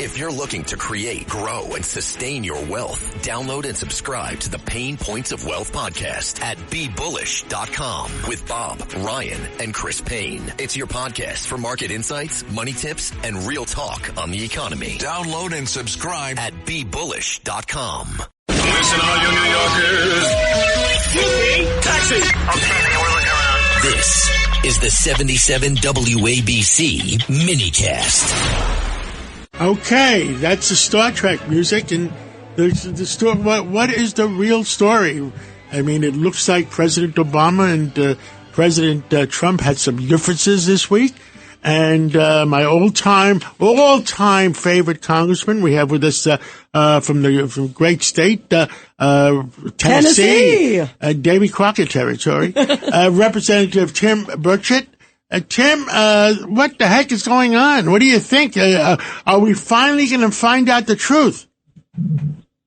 If you're looking to create, grow, and sustain your wealth, download and subscribe to the Pain Points of Wealth podcast at BeBullish.com with Bob, Ryan, and Chris Payne. It's your podcast for market insights, money tips, and real talk on the economy. Download and subscribe at BeBullish.com. Listen, all you New Yorkers. Taxi. Okay, we're looking around. This is the 77 WABC minicast. Okay, that's the Star Trek music, and the story. What is the real story? I mean, it looks like President Obama and President Trump had some differences this week, and my all-time favorite congressman we have with us from great state, Tennessee, Davy Crockett territory, Representative Tim Burchett. Tim, what the heck is going on? What do you think? Are we finally going to find out the truth?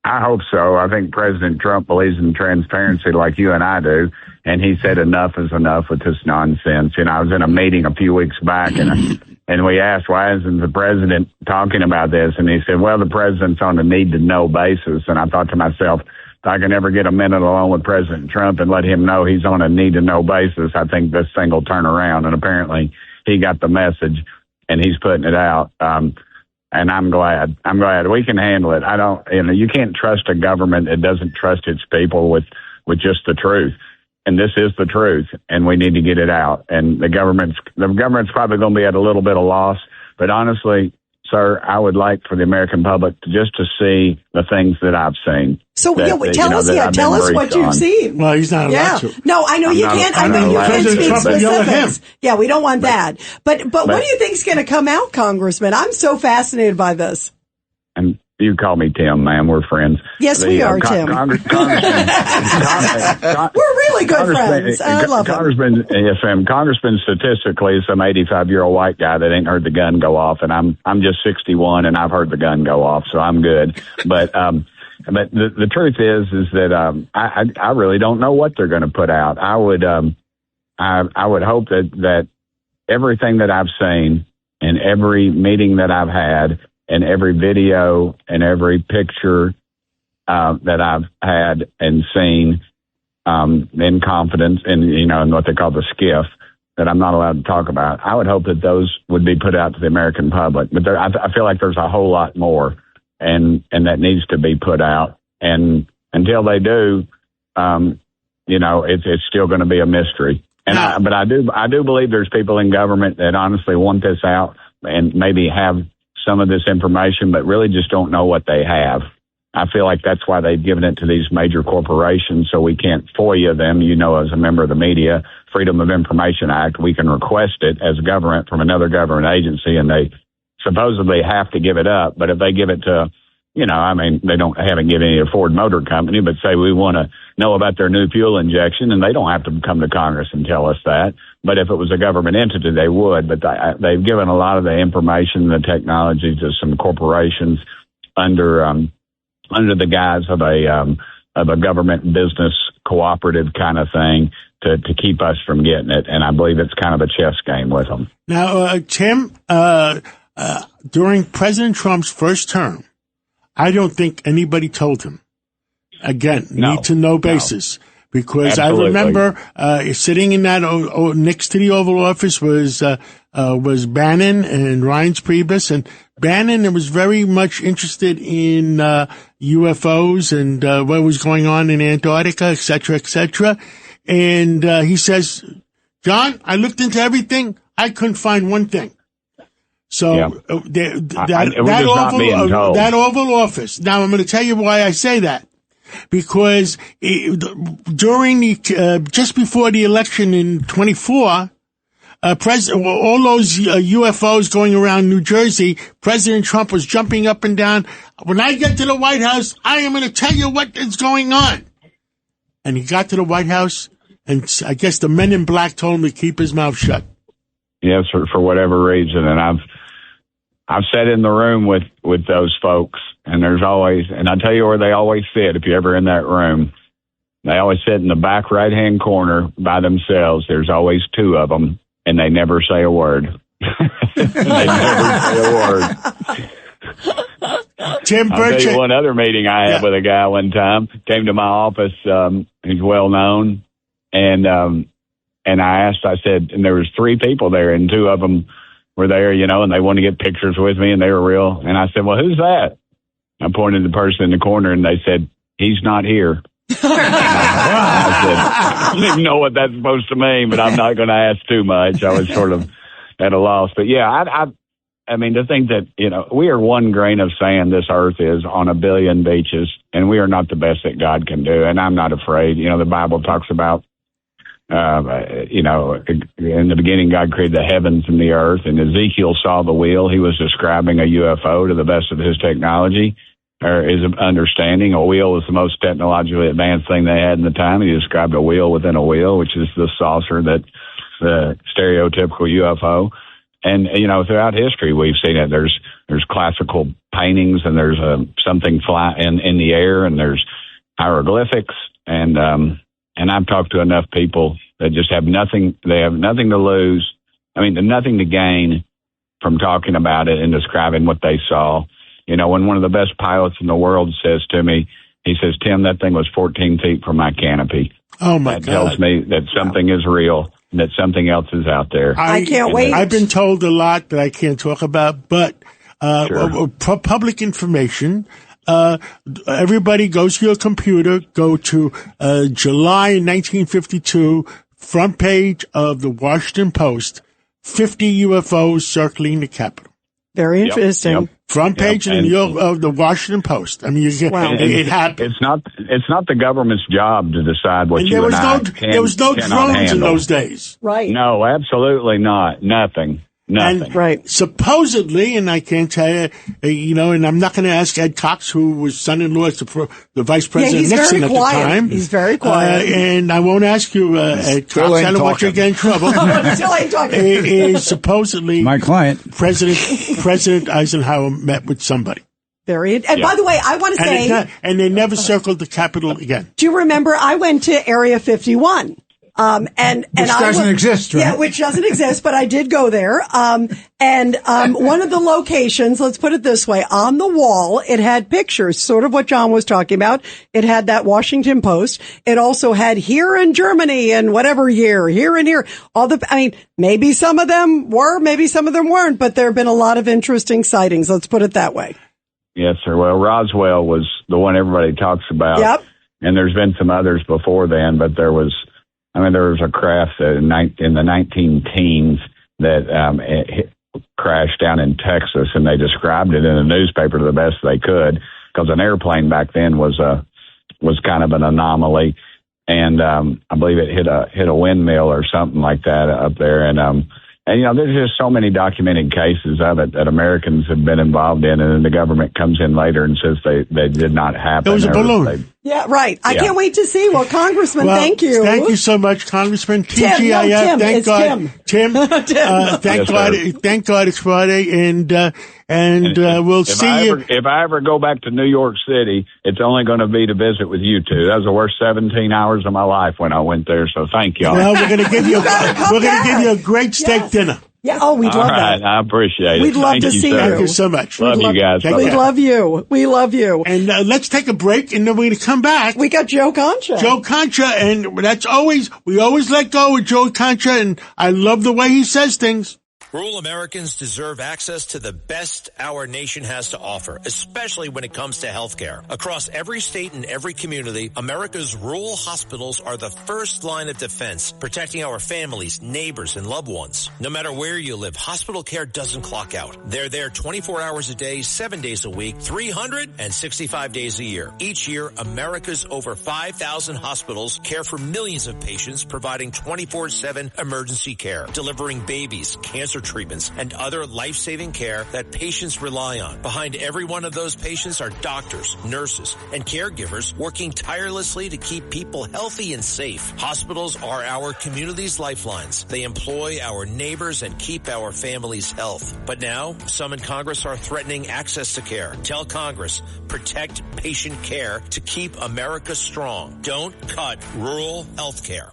I hope so. I think President Trump believes in transparency like you and I do, and he said enough is enough with this nonsense. You know, I was in a meeting a few weeks back, and we asked, why isn't the president talking about this? And he said, well, the president's on a need-to-know basis. And I thought to myself, if I can ever get a minute alone with President Trump and let him know he's on a need-to-know basis, I think this thing will turn around. And apparently he got the message, and he's putting it out. And I'm glad. We can handle it. You can't trust a government that doesn't trust its people with just the truth. And this is the truth, and we need to get it out. And the government's probably going to be at a little bit of loss. But honestly, sir, I would like for the American public to see the things that I've seen. So tell us what you've seen. Well, he's not allowed to. No, I know you can't. I know you can't speak specifics. Yeah, we don't want that. But what do you think's going to come out, Congressman? I'm so fascinated by this. And you call me Tim, man. We're friends. Yes, we are, Tim. We're really good friends. I love Congressman. Yes, ma'am. Congressman statistically is some 85-year-old white guy that ain't heard the gun go off, and I'm just 61, and I've heard the gun go off, so I'm good. But the truth is that I really don't know what they're going to put out. I would hope that everything that I've seen and every meeting that I've had and every video and every picture that I've had and seen in confidence in what they call the skiff that I'm not allowed to talk about, I would hope that those would be put out to the American public. But I feel like there's a whole lot more, and that needs to be put out. And until they do, it's still going to be a mystery. And but I do believe there's people in government that honestly want this out and maybe have some of this information, but really just don't know what they have. I feel like that's why they've given it to these major corporations, so we can't FOIA them. As a member of the media, Freedom of Information Act, we can request it as a government from another government agency, and they supposedly have to give it up. But if they give it to, they haven't given any to Ford Motor Company, but say we want to know about their new fuel injection, and they don't have to come to Congress and tell us that. But if it was a government entity, they would. But they've given a lot of the information and the technology to some corporations under the guise of a government business cooperative kind of thing to keep us from getting it. And I believe it's kind of a chess game with them. Now, Tim, during President Trump's first term, I don't think anybody told him. Again, need-to-know basis. Because absolutely. I remember sitting in that next to the Oval Office was Bannon and Reince Priebus, and Bannon was very much interested in UFOs and what was going on in Antarctica, et cetera, and he says, "John, I looked into everything. I couldn't find one thing." So that Oval Office. Now I'm going to tell you why I say that. Because during just before the election in 24, all those UFOs going around New Jersey, President Trump was jumping up and down. When I get to the White House, I am going to tell you what is going on. And he got to the White House, and I guess the men in black told him to keep his mouth shut. Yes, for whatever reason, and I've sat in the room with those folks, and there's always, and I tell you where they always sit if you're ever in that room. They always sit in the back right-hand corner by themselves. There's always two of them, and they never say a word. They never say a word. Tim I'll tell Burchett. you one other meeting I had with a guy one time. Came to my office. He's well known, and I said, and there was 3 people there, and 2 of them were there, and they wanted to get pictures with me, and they were real. And I said, well, who's that? I pointed to the person in the corner, and they said, he's not here. I said, I didn't know what that's supposed to mean, but I'm not going to ask too much. I was sort of at a loss. But yeah, I mean, to think that, we are one grain of sand, this earth is, on a billion beaches, and we are not the best that God can do. And I'm not afraid. The Bible talks about, in the beginning, God created the heavens and the earth, and Ezekiel saw the wheel. He was describing a UFO to the best of his technology or his understanding. A wheel was the most technologically advanced thing they had in the time. He described a wheel within a wheel, which is the saucer, that the stereotypical UFO. And, throughout history, we've seen it. There's classical paintings, and there's something fly in the air, and there's hieroglyphics. And I've talked to enough people that just have nothing. They have nothing to lose. I mean, nothing to gain from talking about it and describing what they saw. When one of the best pilots in the world says to me, he says, Tim, that thing was 14 feet from my canopy. Oh, my God. That tells me that something is real, and that something else is out there. I can't wait. I've been told a lot that I can't talk about, but public information. Everybody goes to your computer, go to July 1952, front page of the Washington Post, 50 UFOs circling the Capitol. Very interesting. Yep. Front page of the Washington Post. I mean, it happened. It's not the government's job to decide what there was no drones in those days. Right. No, absolutely not. Nothing. And supposedly, and I can't tell you, and I'm not going to ask Ed Cox, who was son-in-law to the Vice President Nixon at the time. He's very quiet. And I won't ask you, Ed Cox. I don't want you to get in trouble. Still ain't talking. Supposedly, my client, President Eisenhower met with somebody. And by the way, I want to say, and they never circled the Capitol again. Do you remember? I went to Area 51. Which doesn't exist, right? Yeah, which doesn't exist, but I did go there. One of the locations, let's put it this way, on the wall, it had pictures, sort of what John was talking about. It had that Washington Post. It also had here in Germany and whatever year, here and here. Maybe some of them were, maybe some of them weren't, but there have been a lot of interesting sightings. Let's put it that way. Yes, sir. Well, Roswell was the one everybody talks about. Yep. And there's been some others before then, but there was a craft in the 19-teens that crashed down in Texas, and they described it in the newspaper to the best they could, because an airplane back then was kind of an anomaly, and I believe it hit a windmill or something like that up there, and there's just so many documented cases of it that Americans have been involved in, and then the government comes in later and says they did not happen. It was a balloon. Yeah, right. I can't wait to see. Well, Congressman, thank you. Thank you so much, Congressman. TGIF. Thank God. Tim. Thank God it's Friday, and we'll see you. If I ever go back to New York City, it's only going to be to visit with you two. That was the worst 17 hours of my life when I went there. So thank y'all. Well, we're going to give you a great steak dinner. Yeah. Oh, we'd love that. I appreciate it. We'd love to see you. Thank you so much. Love you guys. We love you. We love you. And let's take a break, and then we're going to come back. We got Joe Concha. And we always let go with Joe Concha, and I love the way he says things. Rural Americans deserve access to the best our nation has to offer, especially when it comes to healthcare. Across every state and every community, America's rural hospitals are the first line of defense, protecting our families, neighbors, and loved ones. No matter where you live, hospital care doesn't clock out. They're there 24 hours a day, 7 days a week, 365 days a year. Each year, America's over 5,000 hospitals care for millions of patients, providing 24/7 emergency care, delivering babies, cancer treatments, and other life-saving care that patients rely on. Behind every one of those patients are doctors, nurses, and caregivers working tirelessly to keep people healthy and safe. Hospitals are our community's lifelines. They employ our neighbors and keep our families' health. But now, some in Congress are threatening access to care. Tell Congress, protect patient care to keep America strong. Don't cut rural health care.